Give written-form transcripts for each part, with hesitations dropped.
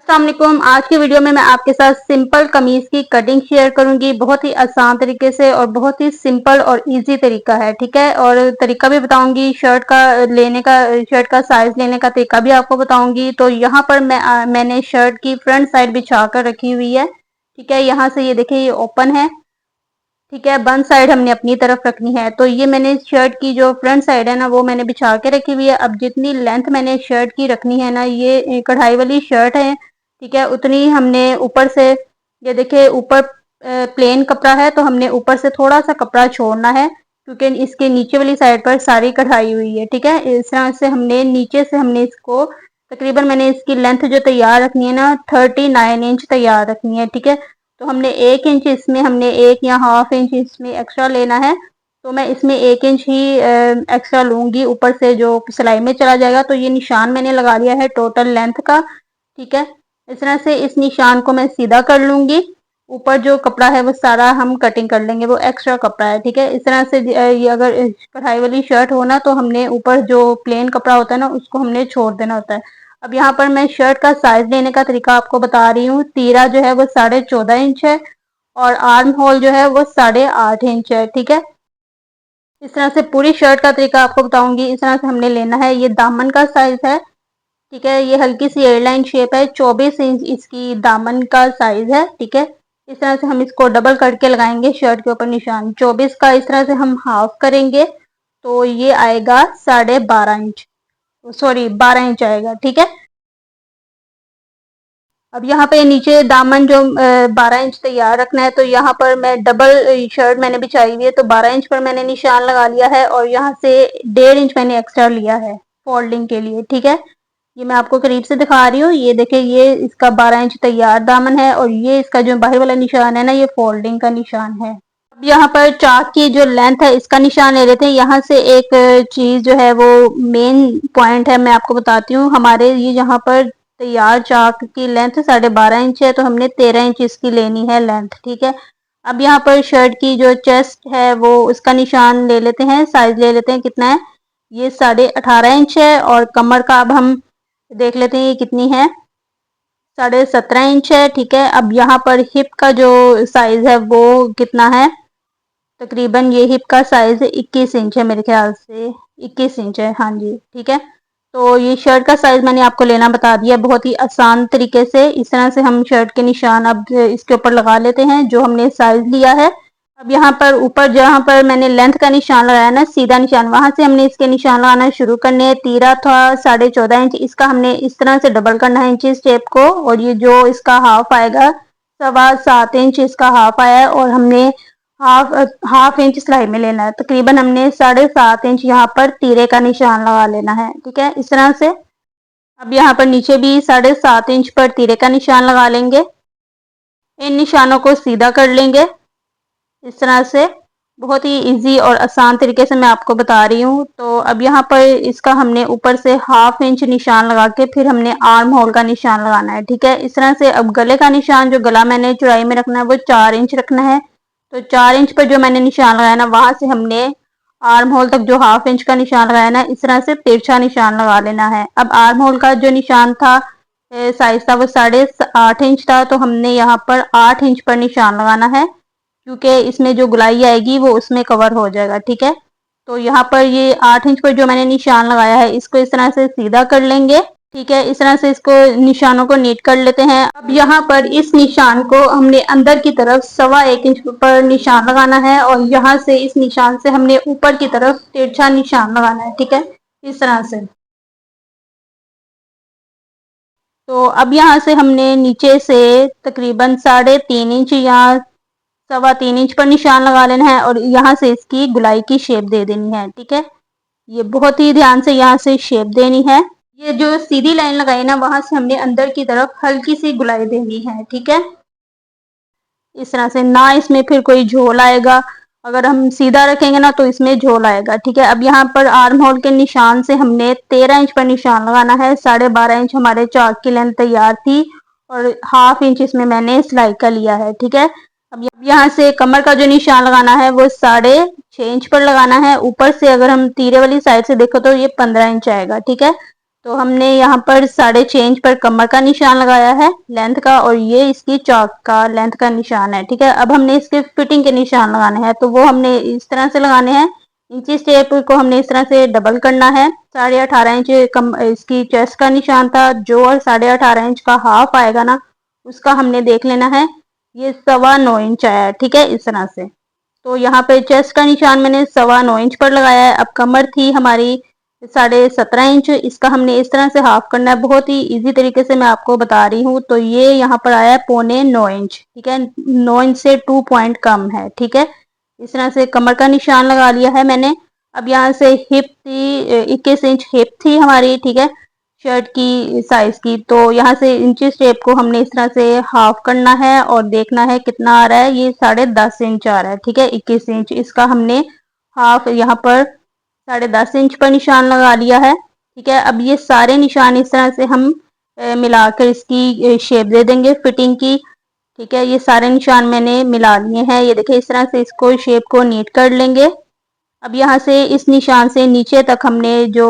अस्सलाम वालेकुम। आज की वीडियो में मैं आपके साथ सिंपल कमीज की कटिंग शेयर करूंगी। बहुत ही आसान तरीके से और बहुत ही सिंपल और इजी तरीका है, ठीक है। और तरीका भी बताऊंगी, शर्ट का साइज लेने का तरीका भी आपको बताऊंगी। तो यहाँ पर मैंने शर्ट की फ्रंट साइड बिछा कर रखी हुई है, ठीक है। यहाँ से ये देखिए, ये ओपन है, ठीक है। बंद साइड हमने अपनी तरफ रखनी है। तो ये मैंने शर्ट की जो फ्रंट साइड है ना, वो मैंने बिछा के रखी हुई है। अब जितनी लेंथ मैंने शर्ट की रखनी है ना, ये कढ़ाई वाली शर्ट है, ठीक है, उतनी हमने ऊपर से, ये देखिए ऊपर प्लेन कपड़ा है तो हमने ऊपर से थोड़ा सा कपड़ा छोड़ना है, क्योंकि इसके नीचे वाली साइड पर सारी कढ़ाई हुई है, ठीक है। इस तरह से हमने नीचे से हमने इसको तकरीबन, मैंने इसकी लेंथ जो तैयार रखनी है ना, 39 इंच तैयार रखनी है, ठीक है। तो हमने 1 इंच इसमें, हमने 1 या हाफ इंच इसमें एक्स्ट्रा लेना है। तो मैं इसमें 1 इंच ही एक्स्ट्रा लूंगी, ऊपर से जो सिलाई में चला जाएगा। तो ये निशान मैंने लगा लिया है टोटल लेंथ का, ठीक है। इस तरह से इस निशान को मैं सीधा कर लूंगी। ऊपर जो कपड़ा है वो सारा हम कटिंग कर लेंगे, वो एक्स्ट्रा कपड़ा है, ठीक है। इस तरह से ये अगर कढ़ाई वाली शर्ट हो ना, तो हमने ऊपर जो प्लेन कपड़ा होता है ना, उसको हमने छोड़ देना होता है। अब यहाँ पर मैं शर्ट का साइज लेने का तरीका आपको बता रही हूँ। तीरा जो है वो 14.5 इंच है, और आर्म होल जो है वो 8.5 इंच है, ठीक है। इस तरह से पूरी शर्ट का तरीका आपको बताऊंगी। इस तरह से हमने लेना है। ये दामन का साइज है, ठीक है। ये हल्की सी एयरलाइन शेप है, 24 इंच इसकी दामन का साइज है, ठीक है। इस तरह से हम इसको डबल करके लगाएंगे शर्ट के ऊपर निशान। 24 का इस तरह से हम हाफ करेंगे, तो ये आएगा 12.5 इंच, सॉरी 12 इंच आएगा, ठीक है। अब यहाँ पे नीचे दामन जो 12 इंच तैयार रखना है, तो यहाँ पर मैं डबल शर्ट मैंने बिछाई हुई है, तो 12 इंच पर मैंने निशान लगा लिया है, और यहाँ से 1.5 इंच मैंने एक्स्ट्रा लिया है फोल्डिंग के लिए, ठीक है। ये मैं आपको करीब से दिखा रही हूँ। ये देखिए, ये इसका 12 इंच तैयार दामन है, और ये इसका जो बाहर वाला निशान है ना, ये फोल्डिंग का निशान है। अब यहाँ पर चाक की जो लेंथ है, इसका निशान ले लेते हैं। यहाँ से एक चीज जो है वो मेन पॉइंट है, मैं आपको बताती हूँ। हमारे ये यहाँ पर तैयार चाक की लेंथ 12.5 इंच है, तो हमने 13 इंच इसकी लेनी है लेंथ, ठीक है। अब यहाँ पर शर्ट की जो चेस्ट है, वो उसका निशान ले लेते हैं, साइज ले लेते हैं कितना है। ये 18.5 इंच है, और कमर का अब हम देख लेते हैं ये कितनी है, 17.5 इंच है, ठीक है। अब यहाँ पर हिप का जो साइज है वो कितना है, तकरीबन ये हिप का साइज 21 इंच है, मेरे ख्याल से 21 इंच है, हाँ जी, ठीक है। तो ये शर्ट का साइज मैंने आपको लेना बता दिया, बहुत ही आसान तरीके से। इस तरह से हम शर्ट के निशान अब इसके ऊपर लगा लेते हैं जो हमने साइज लिया है। अब यहाँ पर ऊपर जहाँ पर मैंने लेंथ का निशान लगाया ना, सीधा निशान, वहां से हमने इसके निशान लगाना शुरू करने हैं। तीरा था 14.5 इंच, इसका हमने इस तरह से डबल करना है इंच टेप को, और ये जो इसका हाफ आएगा, 7.25 इंच इसका हाफ आया है, और हमने हाफ हाफ इंच सिलाई में लेना है। तकरीबन हमने 7.5 इंच यहाँ पर तीरे का निशान लगा लेना है, ठीक है, इस तरह से। अब यहाँ पर नीचे भी 7.5 इंच पर तीरे का निशान लगा लेंगे। इन निशानों को सीधा कर लेंगे इस तरह से। बहुत ही इजी और आसान तरीके से मैं आपको बता रही हूँ। तो अब यहाँ पर इसका हमने ऊपर से हाफ इंच निशान लगा के फिर हमने आर्म होल का निशान लगाना है, ठीक है, इस तरह से। अब गले का निशान, जो गला मैंने चौड़ाई में रखना है, वो 4 इंच रखना है। तो 4 इंच पर जो मैंने निशान लगाया ना, वहां से हमने आर्म होल तक जो हाफ इंच का निशान लगाया ना, इस तरह से तिरछा निशान लगा लेना है। अब आर्म होल का जो निशान था, साइज था, वो 8.5 इंच था, तो हमने यहाँ पर 8 इंच पर निशान लगाना है, क्योंकि इसमें जो गुलाई आएगी वो उसमें कवर हो जाएगा, ठीक है। तो यहाँ पर ये 8 इंच पर जो मैंने निशान लगाया है, इसको इस तरह से सीधा कर लेंगे, ठीक है। इस तरह से इसको निशानों को नीट कर लेते हैं। अब यहाँ पर इस निशान को हमने अंदर की तरफ 1.25 इंच पर निशान लगाना है, और यहाँ से इस निशान से हमने ऊपर की तरफ तिरछा निशान लगाना है, ठीक है, इस तरह से। तो अब यहाँ से हमने नीचे से तकरीबन 3.5 इंच या 3.25 इंच पर निशान लगा लेना है, और यहाँ से इसकी गुलाई की शेप दे देनी है, ठीक है। ये बहुत ही ध्यान से यहाँ से शेप देनी है। ये जो सीधी लाइन लगाई ना, वहां से हमने अंदर की तरफ हल्की सी गुलाई देनी है, ठीक है, इस तरह से। ना इसमें फिर कोई झोल आएगा, अगर हम सीधा रखेंगे ना तो इसमें झोल आएगा, ठीक है। अब यहाँ पर आर्म होल के निशान से हमने 13 इंच पर निशान लगाना है। 12.5 इंच हमारे चाक की लेंथ तैयार थी, और हाफ इंच इसमें मैंने सिलाई का लिया है, ठीक है। अब यहाँ से कमर का जो निशान लगाना है, वो 6.5 इंच पर लगाना है। ऊपर से अगर हम तीरे वाली साइड से देखो तो ये 15 इंच आएगा, ठीक है। तो हमने यहाँ पर 6.5 इंच पर कमर का निशान लगाया है लेंथ का, और ये इसकी चौक का लेंथ का निशान है। ठीक है, अब हमने इसके फिटिंग के निशान लगाने हैं, तो वो हमने इस तरह से लगाने हैं। इंची टेप को हमने इस तरह से डबल करना है। 18.5 इंच कम इसकी चेस्ट का निशान था, जो 18.5 इंच का हाफ आएगा ना, उसका हमने देख लेना है। ये 9.25 इंच आया है। ठीक है, इस तरह से। तो यहाँ पे चेस्ट का निशान मैंने 9.25 इंच पर लगाया है। अब कमर थी हमारी 17.5 इंच, इसका हमने इस तरह से हाफ करना है। बहुत ही इजी तरीके से मैं आपको बता रही हूँ। तो ये यहाँ पर आया है 9.25 इंच। ठीक है, 9 इंच से 2 पॉइंट कम है। ठीक है, इस तरह से कमर का निशान लगा लिया है मैंने। अब यहाँ से हिप थी 21 इंच हिप थी हमारी। ठीक है, शर्ट की साइज की। तो यहाँ से इंची टेप को हमने इस तरह से हाफ करना है और देखना है कितना आ रहा है। ये 10.5 इंच आ रहा है। ठीक है, 21 इंच इसका हमने हाफ यहाँ पर 10.5 इंच पर निशान लगा लिया है। ठीक है, अब ये सारे निशान इस तरह से हम मिलाकर इसकी शेप दे देंगे फिटिंग की। ठीक है, ये सारे निशान मैंने मिला लिए हैं। ये देखिए, इस तरह से इसको शेप को नीट कर लेंगे। अब यहाँ से इस निशान से नीचे तक हमने जो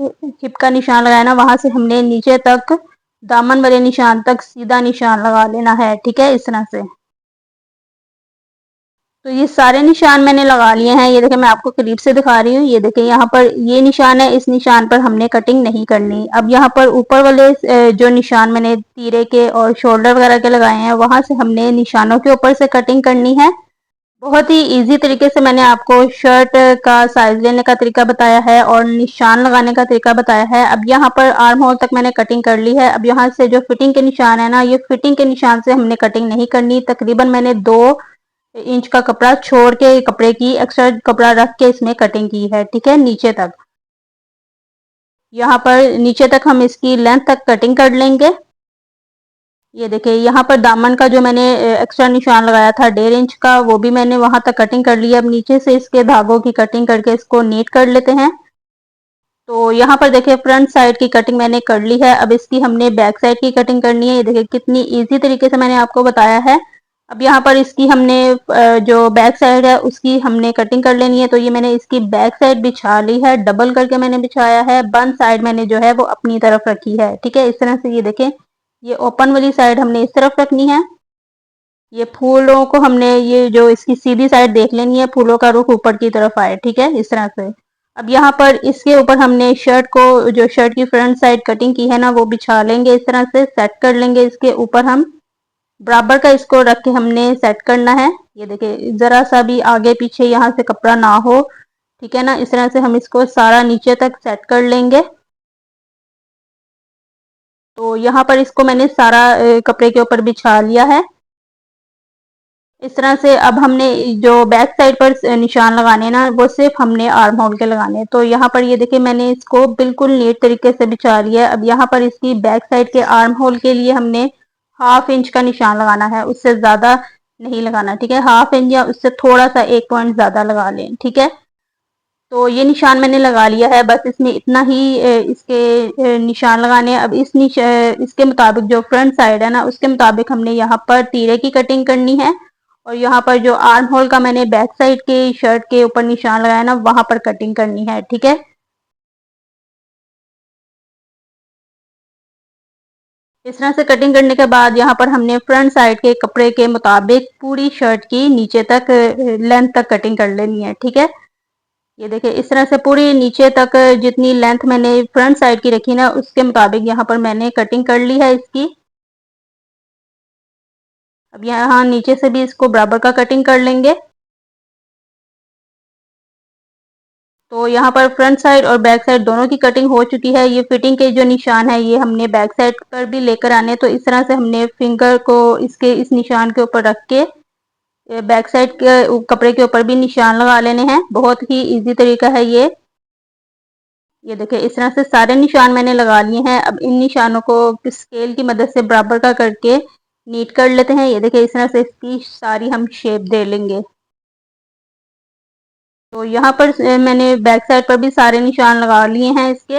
हिप का निशान लगाया ना, वहां से हमने नीचे तक दामन वाले निशान तक सीधा निशान लगा लेना है। ठीक है, इस तरह से। तो ये सारे निशान मैंने लगा लिए हैं। ये देखिए, मैं आपको करीब से दिखा रही हूँ। ये देखिए, यहाँ पर ये निशान है, इस निशान पर हमने कटिंग नहीं करनी। अब यहाँ पर ऊपर वाले जो निशान मैंने तीरे के और शोल्डर वगैरह के लगाए हैं, वहां से हमने निशानों के ऊपर से कटिंग करनी है। बहुत ही इजी तरीके से मैंने आपको शर्ट का साइज लेने का तरीका बताया है और निशान लगाने का तरीका बताया है। अब यहाँ पर आर्म होल तक मैंने कटिंग कर ली है। अब यहाँ से जो फिटिंग के निशान है ना, ये फिटिंग के निशान से हमने कटिंग नहीं करनी। तकरीबन मैंने 2 इंच का कपड़ा छोड़ के कपड़े की एक्स्ट्रा कपड़ा रख के इसमें कटिंग की है। ठीक है, नीचे तक, यहाँ पर नीचे तक हम इसकी लेंथ तक कटिंग कर लेंगे। ये देखिए, यहाँ पर दामन का जो मैंने एक्स्ट्रा निशान लगाया था 1.5 इंच का, वो भी मैंने वहां तक कटिंग कर लिया। अब नीचे से इसके धागों की कटिंग करके इसको नीट कर लेते हैं। तो यहाँ पर देखिए, फ्रंट साइड की कटिंग मैंने कर ली है। अब इसकी हमने बैक साइड की कटिंग करनी है। ये देखिए, कितनी इजी तरीके से मैंने आपको बताया है। अब यहाँ पर इसकी हमने जो बैक साइड है उसकी हमने कटिंग कर लेनी है। तो ये मैंने इसकी बैक साइड बिछा ली है, डबल करके मैंने बिछाया है। बंद साइड मैंने जो है वो अपनी तरफ रखी है। ठीक है, इस तरह से। ये देखें, ये ओपन वाली साइड हमने इस तरफ रखनी है। ये फूलों को हमने ये जो इसकी सीधी साइड देख लेनी है, फूलों का रुख ऊपर की तरफ आए। ठीक है, इस तरह से। अब यहाँ पर इसके ऊपर हमने शर्ट को जो शर्ट की फ्रंट साइड कटिंग की है ना, वो बिछा लेंगे। इस तरह से सेट कर लेंगे। इसके ऊपर हम बराबर का इसको रख के हमने सेट करना है। ये देखिए, जरा सा भी आगे पीछे यहाँ से कपड़ा ना हो। ठीक है ना, इस तरह से हम इसको सारा नीचे तक सेट कर लेंगे। तो यहाँ पर इसको मैंने सारा कपड़े के ऊपर बिछा लिया है। इस तरह से अब हमने जो बैक साइड पर निशान लगाने ना, वो सिर्फ हमने आर्म होल के लगाने। तो यहाँ पर ये देखिए, मैंने इसको बिल्कुल नीट तरीके से बिछा लिया है। अब यहाँ पर इसकी बैक साइड के आर्म होल के लिए हमने 1/2 इंच का निशान लगाना है, उससे ज्यादा नहीं लगाना। ठीक है, 1/2 इंच या उससे थोड़ा सा 1 पॉइंट ज्यादा लगा लें। ठीक है, तो ये निशान मैंने लगा लिया है। बस इसमें इतना ही इसके निशान लगाने हैं। अब इसके मुताबिक जो फ्रंट साइड है ना, उसके मुताबिक हमने यहाँ पर तीरे की कटिंग करनी है। और यहाँ पर जो आर्म होल का मैंने बैक साइड के शर्ट के ऊपर निशान लगाया ना, वहां पर कटिंग करनी है। ठीक है, इस तरह से कटिंग करने के बाद यहाँ पर हमने फ्रंट साइड के कपड़े के मुताबिक पूरी शर्ट की नीचे तक लेंथ तक कटिंग कर लेनी है। ठीक है, ये देखिए, इस तरह से पूरी नीचे तक जितनी लेंथ मैंने फ्रंट साइड की रखी ना, उसके मुताबिक यहाँ पर मैंने कटिंग कर ली है इसकी। अब यहाँ नीचे से भी इसको बराबर का कटिंग कर लेंगे। तो यहाँ पर फ्रंट साइड और बैक साइड दोनों की कटिंग हो चुकी है। ये फिटिंग के जो निशान है, ये हमने बैक साइड पर भी लेकर आने। तो इस तरह से हमने फिंगर को इसके इस निशान के ऊपर रख के बैक साइड के कपड़े के ऊपर भी निशान लगा लेने हैं। बहुत ही इजी तरीका है ये। ये देखिए, इस तरह से सारे निशान मैंने लगा लिए हैं। अब इन निशानों को स्केल की मदद से बराबर का करके नीट कर लेते हैं। ये देखिए, इस तरह से इसकी सारी हम शेप दे लेंगे। तो यहाँ पर मैंने बैक साइड पर भी सारे निशान लगा लिए हैं इसके।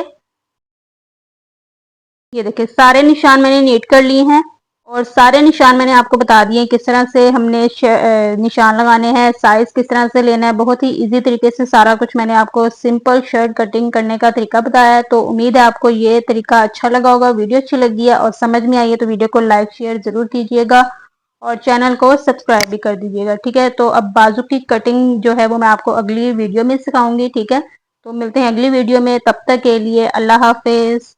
ये देखिए, सारे निशान मैंने नीट कर लिए हैं। और सारे निशान मैंने आपको बता दिए किस तरह से हमने निशान लगाने हैं, साइज किस तरह से लेना है। बहुत ही इजी तरीके से सारा कुछ मैंने आपको सिंपल शर्ट कटिंग करने का तरीका बताया है। तो उम्मीद है आपको ये तरीका अच्छा लगा होगा, वीडियो अच्छी लगी है और समझ में आई है तो वीडियो को लाइक शेयर जरूर कीजिएगा और चैनल को सब्सक्राइब भी कर दीजिएगा। ठीक है, तो अब बाजू की कटिंग जो है वो मैं आपको अगली वीडियो में सिखाऊंगी। ठीक है, तो मिलते हैं अगली वीडियो में, तब तक के लिए अल्लाह हाफिज।